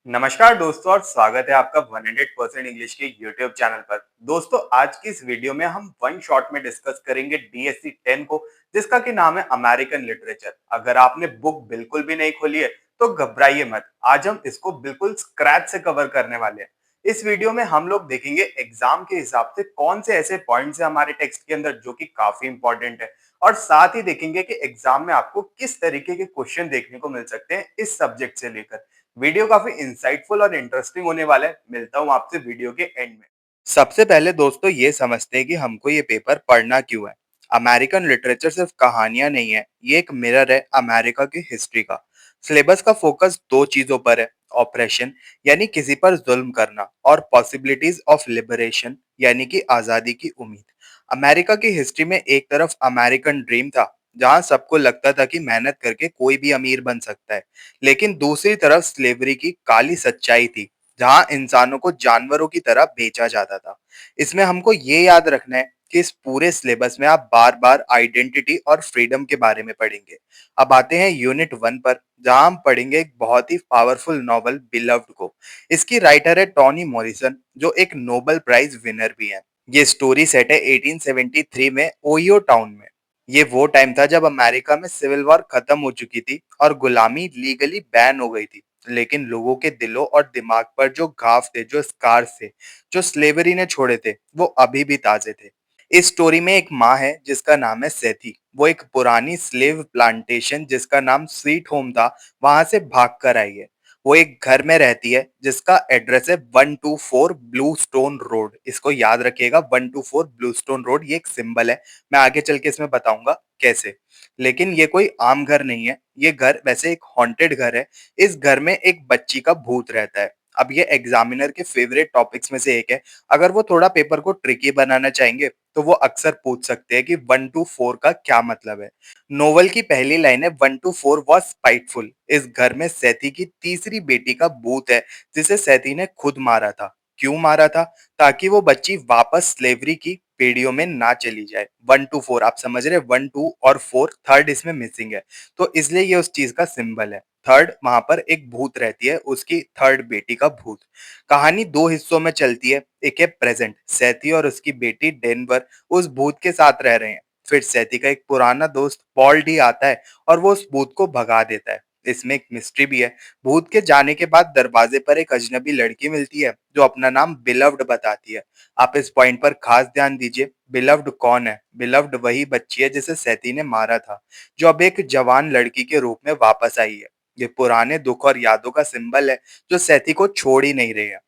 नमस्कार दोस्तों और स्वागत है आपका 100% इंग्लिश के यूट्यूब चैनल पर। दोस्तों आज की इस वीडियो में हम वन शॉट में डिस्कस करेंगे डीएससी 10 को, जिसका कि नाम है अमेरिकन लिटरेचर। अगर आपने बुक बिल्कुल भी नहीं खोली है तो घबराइए मत, आज हम इसको बिल्कुल स्क्रैच से कवर करने वाले हैं। इस वीडियो में हम लोग देखेंगे एग्जाम के हिसाब से कौन से ऐसे पॉइंट्स है हमारे टेक्स्ट के अंदर जो कि काफी इंपॉर्टेंट है, और साथ ही देखेंगे कि एग्जाम में आपको किस तरीके के क्वेश्चन देखने को मिल सकते हैं इस सब्जेक्ट से लेकर। वीडियो काफी इंसाइटफुल और इंटरेस्टिंग होने वाला है। मिलता हूँ आपसे वीडियो के एंड में। सबसे पहले दोस्तों ये समझते हैं कि हमको ये पेपर पढ़ना क्यों है। अमेरिकन लिटरेचर सिर्फ कहानियां नहीं है, ये एक मिरर है अमेरिका की हिस्ट्री का। सिलेबस का फोकस दो चीजों पर है, ऑपरेशन यानी किसी पर जुल्म करना, और पॉसिबिलिटीज ऑफ लिबरेशन यानी कि आजादी की उम्मीद। अमेरिका की हिस्ट्री में एक तरफ अमेरिकन ड्रीम था, जहां सबको लगता था कि मेहनत करके कोई भी अमीर बन सकता है, लेकिन दूसरी तरफ स्लेवरी की काली सच्चाई थी, जहां इंसानों को जानवरों की तरह बेचा जाता था। इसमें हमको ये याद रखना है कि इस पूरे सिलेबस में आप बार बार आइडेंटिटी और फ्रीडम के बारे में पढ़ेंगे। अब आते हैं यूनिट 1 पर, जहां हम पढ़ेंगे एक बहुत ही पावरफुल नॉवल बिलव्ड को। इसकी राइटर है टॉनी मॉरिसन, जो एक नोबेल प्राइज विनर भी है। ये स्टोरी सेट है 1873 में ओहियो टाउन में। ये वो टाइम था जब अमेरिका में सिविल वॉर खत्म हो चुकी थी और गुलामी लीगली बैन हो गई थी। लेकिन लोगों के दिलों और दिमाग पर जो घाव थे, जो स्कार्स थे, जो स्लेवरी ने छोड़े थे, वो अभी भी ताजे थे। इस स्टोरी में एक माँ है जिसका नाम है सेथी। वो एक पुरानी स्लेव प्लांटेशन जिसका नाम स्वीट होम था, वहां से भाग कर आई है। वो एक घर में रहती है जिसका एड्रेस है 124 ब्लू स्टोन रोड। इसको याद रखिएगा, 124 ब्लू स्टोन रोड, ये एक सिंबल है। मैं आगे चल के इसमें बताऊंगा कैसे। लेकिन ये कोई आम घर नहीं है, ये घर वैसे एक हॉन्टेड घर है। इस घर में एक बच्ची का भूत रहता है। अब ये एग्जामिनर के फेवरेट टॉपिक्स में से एक है। अगर वो थोड़ा पेपर को ट्रिकी बनाना चाहेंगे तो वो अक्सर पूछ सकते हैं कि 124 का क्या मतलब है। नोवेल की पहली लाइन है, 124 वॉज स्पाइटफुल। इस घर में सैथी की तीसरी बेटी का भूत है, जिसे सैथी ने खुद मारा था। क्यों मारा था? ताकि वो बच्ची वापस स्लेवरी की पेड़ियों में ना चली जाए। 124 आप समझ रहे, 1 2 और 4, थर्ड इसमें मिसिंग है, तो इसलिए ये उस चीज का सिंबल है। थर्ड, वहां पर एक भूत रहती है, उसकी थर्ड बेटी का भूत। कहानी दो हिस्सों में चलती है। एक है प्रेजेंट, सैथी और उसकी बेटी डेनवर उस भूत के साथ रह रहे हैं। फिर सैथी का एक पुराना दोस्त पॉल डी आता है और वो उस भूत को भगा देता है। इसमें एक मिस्ट्री भी है। भूत के जाने के बाद दरवाजे पर एक अजनबी लड़की मिलती है जो अपना नाम बिलव्ड बताती है। आप इस पॉइंट पर खास ध्यान दीजिए। बिलव्ड कौन है? बिलव्ड वही बच्ची है जिसे सैथी ने मारा था, जो अब एक जवान लड़की के रूप में वापस आई है। ये पुराने दुख और यादों का सिंबल है जो सैथी को छोड़ ही नहीं रहे हैं।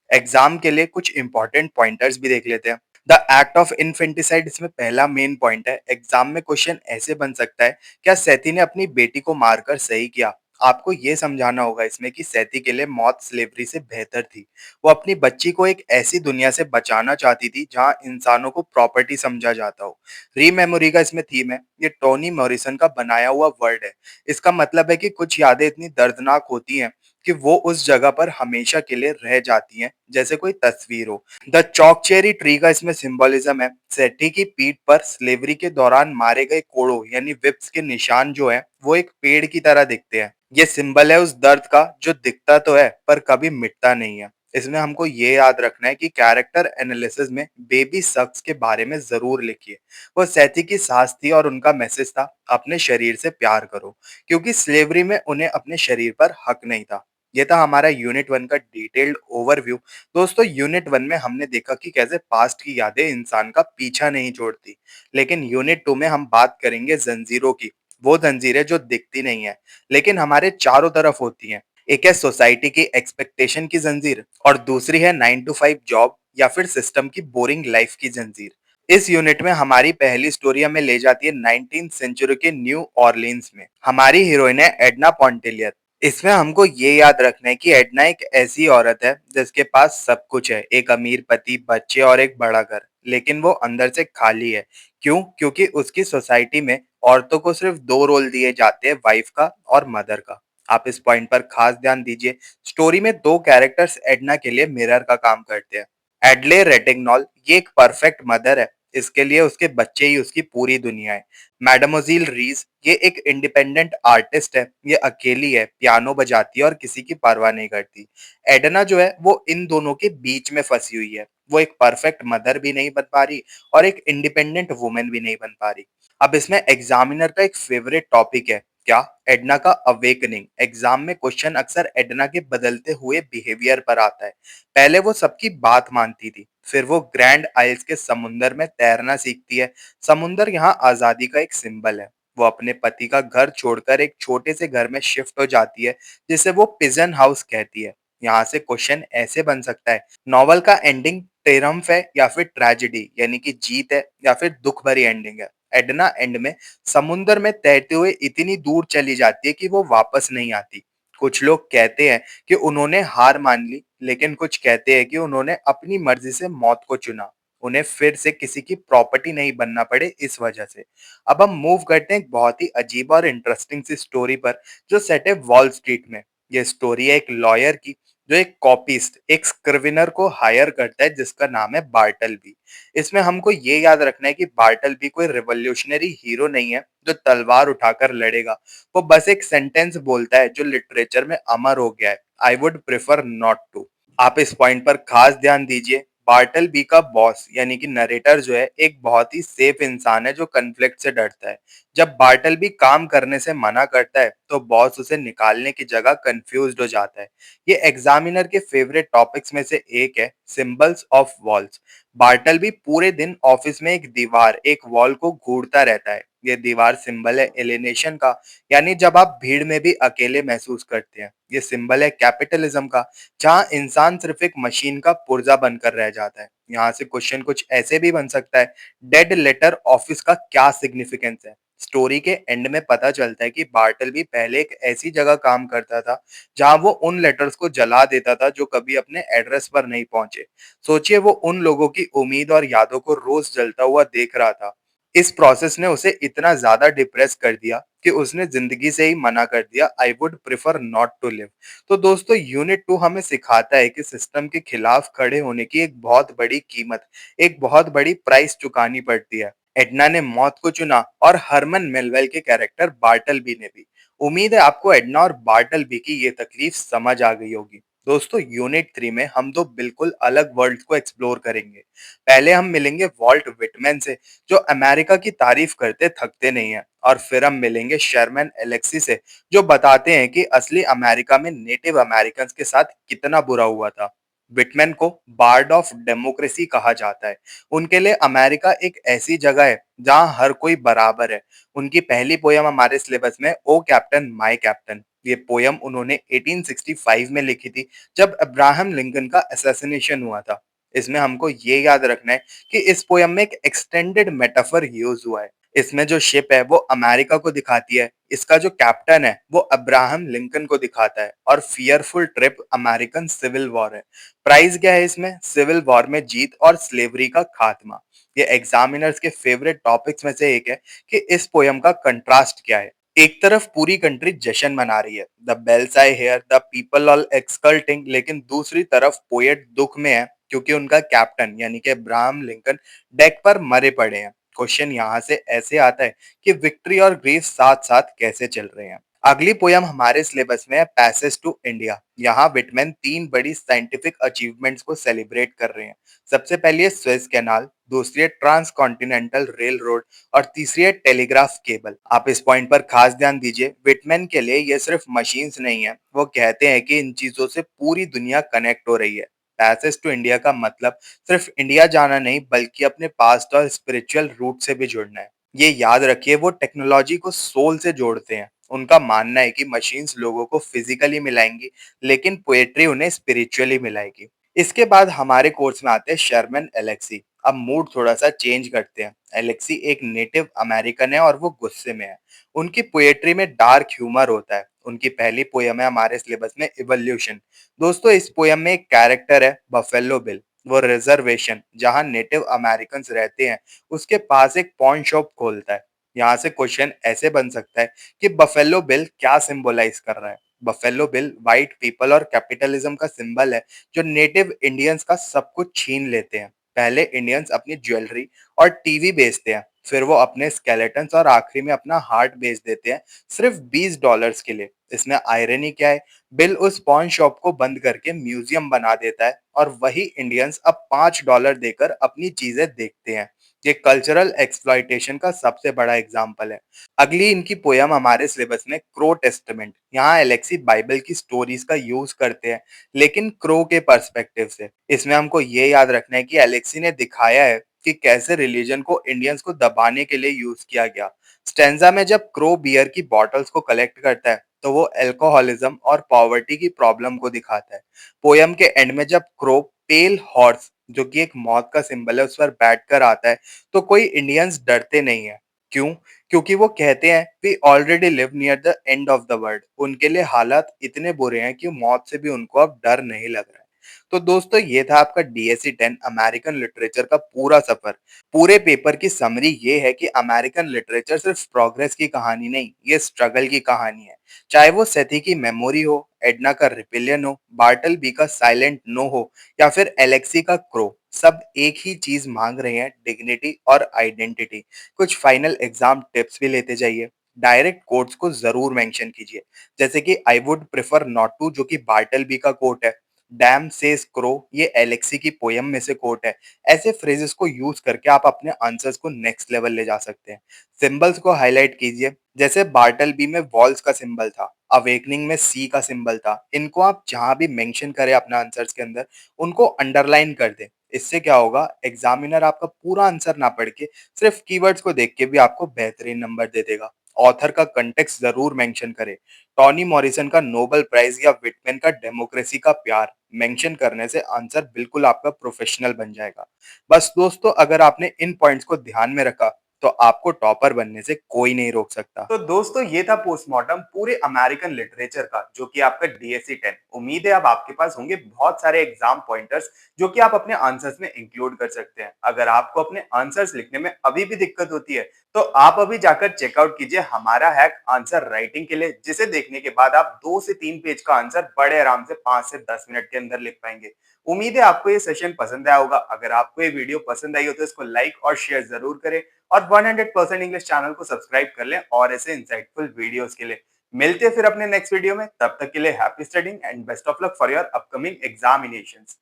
एग्जाम के लिए कुछ इंपॉर्टेंट पॉइंटर्स भी देख लेते हैं। द एक्ट ऑफ इन्फेंटिसाइड इसमें पहला मेन पॉइंट है। एग्जाम में क्वेश्चन ऐसे बन सकता है, क्या सैथी ने अपनी बेटी को मारकर सही किया? आपको ये समझाना होगा इसमें कि सैथी के लिए मौत स्लेवरी से बेहतर थी। वो अपनी बच्ची को एक ऐसी दुनिया से बचाना चाहती थी जहां इंसानों को प्रॉपर्टी समझा जाता हो। रीमेमोरी का इसमें थीम है। ये टोनी मॉरिसन का बनाया हुआ वर्ड है। इसका मतलब है कि कुछ यादें इतनी दर्दनाक होती हैं कि वो उस जगह पर हमेशा के लिए रह जाती हैं, जैसे कोई तस्वीर हो। द चौकचेरी ट्री का इसमें सिंबलिज्म है। सेठी की पीठ पर स्लेवरी के दौरान मारे गए कोड़ों यानी विप्स के निशान जो है, वो एक पेड़ की तरह दिखते हैं। ये सिंबल है उस दर्द का जो दिखता तो है पर कभी मिटता नहीं है। इसमें हमको ये याद रखना है कि कैरेक्टर एनालिसिस में बेबी सक्स के बारे में जरूर लिखिए। वो सेठी की सास थी और उनका मैसेज था, अपने शरीर से प्यार करो, क्योंकि स्लेवरी में उन्हें अपने शरीर पर हक नहीं था। ये था हमारा यूनिट 1 का डिटेल्ड ओवरव्यू। दोस्तों यूनिट 1 में हमने देखा कि कैसे पास्ट की यादें इंसान का पीछा नहीं छोड़ती। लेकिन यूनिट 2 में हम बात करेंगे जंजीरों की। वो जंजीरें जो दिखती नहीं है लेकिन हमारे चारों तरफ होती हैं। एक है सोसाइटी की एक्सपेक्टेशन की जंजीर, और दूसरी है 9 to 5 जॉब या फिर सिस्टम की बोरिंग लाइफ की जंजीर। इस यूनिट में हमारी पहली स्टोरी हमें ले जाती है 19th सेंचुरी के न्यू ऑर्लिन्स में। हमारी हीरोइन है एडना पॉन्टेलियर। इसमें हमको ये याद रखना है कि एडना एक ऐसी औरत है जिसके पास सब कुछ है, एक अमीर पति, बच्चे और एक बड़ा घर, लेकिन वो अंदर से खाली है। क्यों? क्योंकि उसकी सोसाइटी में औरतों को सिर्फ दो रोल दिए जाते हैं, वाइफ का और मदर का। आप इस पॉइंट पर खास ध्यान दीजिए। स्टोरी में दो कैरेक्टर्स एडना के लिए मिरर का काम करते हैं। एडले रेटिग्नॉल ये एक परफेक्ट मदर है। इसके लिए उसके बच्चे ही उसकी पूरी दुनिया है। मैडमोजील रीज ये एक इंडिपेंडेंट आर्टिस्ट है, ये अकेली है, पियानो बजाती है और किसी की परवाह नहीं करती। एडना जो है वो इन दोनों के बीच में फंसी हुई है। वो एक परफेक्ट मदर भी नहीं बन पा रही और एक इंडिपेंडेंट वुमेन भी नहीं बन पा रही। अब इसमें एग्जामिनर का एक फेवरेट टॉपिक है क्या, एडना का अवेकनिंग। एग्जाम में क्वेश्चन अक्सर एडना के बदलते हुए बिहेवियर पर आता है। पहले वो सबकी बात मानती थी, फिर वो ग्रैंड आइल्स के समुंदर में तैरना सीखती है। समुंदर यहाँ आजादी का एक सिंबल है। वो अपने पति का घर छोड़कर एक छोटे से घर में शिफ्ट हो जाती है, जिसे वो पिजन हाउस कहती है। यहाँ से क्वेश्चन ऐसे बन सकता है, नॉवल का एंडिंग ट्रियम्फ है या फिर ट्रेजेडी यानी कि जीत है, या फिर दुख भरी एंडिंग है। एडना एंड में समुंदर में तैरते हुए इतनी दूर चली जाती है कि वो वापस नहीं आती। कुछ लोग कहते हैं कि उन्होंने हार मान ली, लेकिन कुछ कहते हैं कि उन्होंने अपनी मर्जी से मौत को चुना। उन्हें फिर से किसी की प्रॉपर्टी नहीं बनना पड़े इस वजह से। अब हम मूव करते हैं एक बहुत ही अजीब और इंटरेस्टिंग सी स्टोरी पर, जो सेट है वॉल स्ट्रीट में। ये स्टोरी है एक लॉयर की, जो एक कॉपिस्ट, एक स्क्रिवेनर को हायर करता है जिसका नाम है बार्टलबी। इसमें हमको ये याद रखना है कि बार्टलबी कोई रिवॉल्यूशनरी हीरो नहीं है जो तलवार उठाकर लड़ेगा। वो बस एक सेंटेंस बोलता है जो लिटरेचर में अमर हो गया है, I would prefer not to. आप इस पॉइंट पर खास ध्यान दीजिए। बार्टल बी का बॉस यानी कि नरेटर जो है एक बहुत ही सेफ इंसान है जो कन्फ्लिक्ट से डरता है। जब बार्टल बी काम करने से मना करता है तो बॉस उसे निकालने की जगह कंफ्यूज्ड हो जाता है। ये एग्जामिनर के फेवरेट टॉपिक्स में से एक है, symbols of walls. Bartleby पूरे दिन ऑफिस में एक दीवार, एक वॉल को घूरता रहता है। ये दीवार सिंबल है एलिनेशन का, यानी जब आप भीड़ में भी अकेले महसूस करते हैं। ये सिंबल है कैपिटलिज्म का, जहां इंसान सिर्फ एक मशीन का पुर्जा बनकर रह जाता है। यहाँ से क्वेश्चन कुछ ऐसे भी बन सकता है, डेड लेटर ऑफिस का क्या सिग्निफिकेंस है। स्टोरी के एंड में पता चलता है कि बार्टल भी पहले एक ऐसी जगह काम करता था जहां वो उन लेटर्स को जला देता था जो कभी अपने एड्रेस पर नहीं पहुंचे। सोचिए, वो उन लोगों की उम्मीद और यादों को रोज जलता हुआ देख रहा था। इस प्रोसेस ने उसे इतना ज्यादा डिप्रेस कर दिया कि उसने जिंदगी से ही मना कर दिया, I would prefer not to live. तो दोस्तों, यूनिट 2 हमें सिखाता है कि सिस्टम के खिलाफ खड़े होने की एक बहुत बड़ी कीमत, एक बहुत बड़ी प्राइस चुकानी पड़ती है। एडना ने मौत को चुना और हरमन मेलवेल के कैरेक्टर बार्टलबी ने भी। उम्मीद है आपको एडना और बार्टलबी की ये तकलीफ समझ आ गई होगी। दोस्तों, यूनिट 3 में हम दो बिल्कुल अलग वर्ल्ड को एक्सप्लोर करेंगे। पहले हम मिलेंगे वॉल्ट विटमैन से, जो अमेरिका की तारीफ करते थकते नहीं है, और फिर हम मिलेंगे शर्मन एलेक्सी से, जो बताते हैं कि असली अमेरिका में नेटिव अमेरिकन्स के साथ कितना बुरा हुआ था। विटमैन को बार्ड ऑफ डेमोक्रेसी कहा जाता है। उनके लिए अमेरिका एक ऐसी जगह है जहां हर कोई बराबर है। उनकी पहली पोयम हमारे सिलेबस में ओ कैप्टन माय कैप्टन। ये पोयम उन्होंने 1865 में लिखी थी, जब अब्राहम लिंकन का असैसिनेशन हुआ था। इसमें हमको ये याद रखना है कि इस पोयम में एक एक्सटेंडेड मेटाफर यूज हुआ है। इसमें जो शिप है वो अमेरिका को दिखाती है, इसका जो कैप्टन है वो अब्राहम लिंकन को दिखाता है, और fearful trip American civil war है। प्राइज क्या है इसमें, सिविल वॉर में जीत और स्लेवरी का खात्मा। ये एग्जामिनर्स के फेवरेट टॉपिक्स में से एक है कि इस पोयम का कंट्रास्ट क्या है। एक तरफ पूरी कंट्री जश्न मना रही है, the bells I hear, the people all exulting, लेकिन दूसरी तरफ पोएट दुख में है क्योंकि उनका कैप्टन यानी कि अब्राहम लिंकन डेक पर मरे पड़े हैं। क्वेश्चन यहाँ से ऐसे आता है कि विक्ट्री और ग्रीफ साथ साथ कैसे चल रहे हैं। अगली पोयम हमारे सिलेबस में है पैसेज टू इंडिया। यहाँ विटमैन तीन बड़ी साइंटिफिक अचीवमेंट्स को सेलिब्रेट कर रहे हैं। सबसे पहले है स्वेज कैनाल, दूसरी है ट्रांस कॉन्टिनेंटल रेल रोड, और तीसरी है टेलीग्राफ केबल। आप इस पॉइंट पर खास ध्यान दीजिए, विटमैन के लिए ये सिर्फ मशीन्स नहीं है, वो कहते हैं कि इन चीजों से पूरी दुनिया कनेक्ट हो रही है। पैसेज टू इंडिया का मतलब सिर्फ इंडिया जाना नहीं, बल्कि अपने पास्ट और स्पिरिचुअल रूट से भी जुड़ना है। ये याद रखिए, वो टेक्नोलॉजी को सोल से जोड़ते हैं। उनका मानना है कि मशीन्स लोगों को फिजिकली मिलाएंगी, लेकिन पोएट्री उन्हें स्पिरिचुअली मिलाएगी। इसके बाद हमारे कोर्स में आते हैं शर्मन एलेक्सी। अब मूड थोड़ा सा चेंज करते हैं। एलेक्सी एक नेटिव अमेरिकन है और वो गुस्से में है। उनकी पोएट्री में डार्क ह्यूमर होता है। उनकी पहली पोयम है हमारे सिलेबस में इवोल्यूशन। दोस्तों, इस पोयम में एक कैरेक्टर है बफेलो बिल। वो रिजर्वेशन जहां नेटिव अमेरिकन रहते हैं उसके पास एक पॉन शॉप खोलता है। यहाँ से क्वेश्चन ऐसे बन सकता है कि बफेलो बिल क्या सिंबलाइज कर रहा है। बफेलो बिल व्हाइट पीपल और कैपिटलिज्म का सिंबल है, जो नेटिव इंडियंस का सब कुछ छीन लेते हैं। पहले इंडियंस अपनी ज्वेलरी और टीवी बेचते हैं, फिर वो अपने स्केलेटन्स और आखिरी में अपना हार्ट बेच देते हैं, सिर्फ $20 के लिए। इसमें आयरनी क्या है? बिल उस पॉन शॉप को बंद करके म्यूजियम बना देता है और वही इंडियंस अब $5 देकर अपनी चीजें देखते हैं। ये कल्चरल एक्सप्लॉइटेशन का सबसे बड़ा एग्जाम्पल है। अगली इनकी पोयम हमारे सिलेबस में क्रो टेस्टमेंट। यहाँ एलेक्सी बाइबल की स्टोरीज का यूज करते हैं, लेकिन क्रो के पर्सपेक्टिव से। इसमें हमको ये याद रखना है कि एलेक्सी ने दिखाया है कि कैसे रिलीजन को इंडियंस को दबाने के लिए यूज किया गया। स्टेंजा में जब क्रो बियर की बॉटल्स को कलेक्ट करता है, तो वो अल्कोहलिज्म और पॉवर्टी की प्रॉब्लम को दिखाता है। पोयम के एंड में जब क्रो पेल हॉर्स, जो कि एक मौत का सिंबल है, उस पर बैठ कर आता है, तो कोई इंडियंस डरते नहीं है। क्यों? क्योंकि वो कहते हैं we already live near the end of the world. उनके लिए हालात इतने बुरे हैं कि मौत से भी उनको अब डर नहीं लग रहा है। तो दोस्तों, ये था आपका डीएससी 10 अमेरिकन लिटरेचर का पूरा सफर। पूरे पेपर की समरी ये है कि अमेरिकन लिटरेचर सिर्फ प्रोग्रेस की कहानी नहीं, ये स्ट्रगल की कहानी है। चाहे वो सेथी की मेमोरी हो, एडना का रिपेलियन हो, बार्टल बी का साइलेंट नो हो, या फिर एलेक्सी का क्रो, सब एक ही चीज मांग रहे हैं, डिग्निटी और आइडेंटिटी। कुछ फाइनल एग्जाम टिप्स भी लेते जाइए। डायरेक्ट कोट्स को जरूर मेंशन कीजिए, जैसे कि I would prefer not to, जो कि बार्टल बी का कोट है। डैम सेज क्रो, ये एलेक्सी की पोयम में से कोट है। ऐसे फ्रेजेस को यूज करके आप अपने आंसर्स को नेक्स्ट लेवल ले जा सकते हैं। सिंबल्स को हाईलाइट कीजिए, जैसे बार्टल बी में वॉल्स का सिंबल था, अवेकनिंग में सी का सिंबल था। इनको आप जहां भी मेंशन करें अपने आंसर्स के अंदर, उनको अंडरलाइन कर दें। इससे क्या होगा, एग्जामिनर आपका पूरा आंसर ना पढ़ के सिर्फ कीवर्ड्स को देख के भी आपको बेहतरीन नंबर दे देगा। ऑथर का कंटेक्स्ट जरूर मेंशन करें। टॉनी मॉरिसन का नोबेल प्राइज या विटमैन का डेमोक्रेसी का प्यार मेंशन करने से आंसर बिल्कुल आपका प्रोफेशनल बन जाएगा। बस दोस्तों, अगर आपने इन पॉइंट्स को ध्यान में रखा, तो आपको टॉपर बनने से कोई नहीं रोक सकता। तो दोस्तों, ये था पोस्टमार्टम पूरे अमेरिकन लिटरेचर का, जो कि आपका डीएससी 10। उम्मीद है अब आपके पास होंगे बहुत सारे एग्जाम पॉइंटर्स, जो कि आप अपने आंसर्स में इंक्लूड कर सकते हैं। अगर आपको अपने आंसर्स लिखने में अभी भी दिक्कत होती है, तो आप अभी जाकर चेकआउट कीजिए हमारा हैक आंसर राइटिंग के लिए, जिसे देखने के बाद आप 2 से 3 पेज का आंसर बड़े आराम से 5 से 10 मिनट के अंदर लिख पाएंगे। उम्मीद है आपको ये सेशन पसंद आया होगा। अगर आपको ये वीडियो पसंद आई हो, तो इसको लाइक और शेयर जरूर करें, और 100% इंग्लिश चैनल को सब्सक्राइब कर लें और ऐसे इंसाइटफुल वीडियोस के लिए। मिलते हैं फिर अपने नेक्स्ट वीडियो में। तब तक के लिए happy studying and best of luck for your upcoming examinations.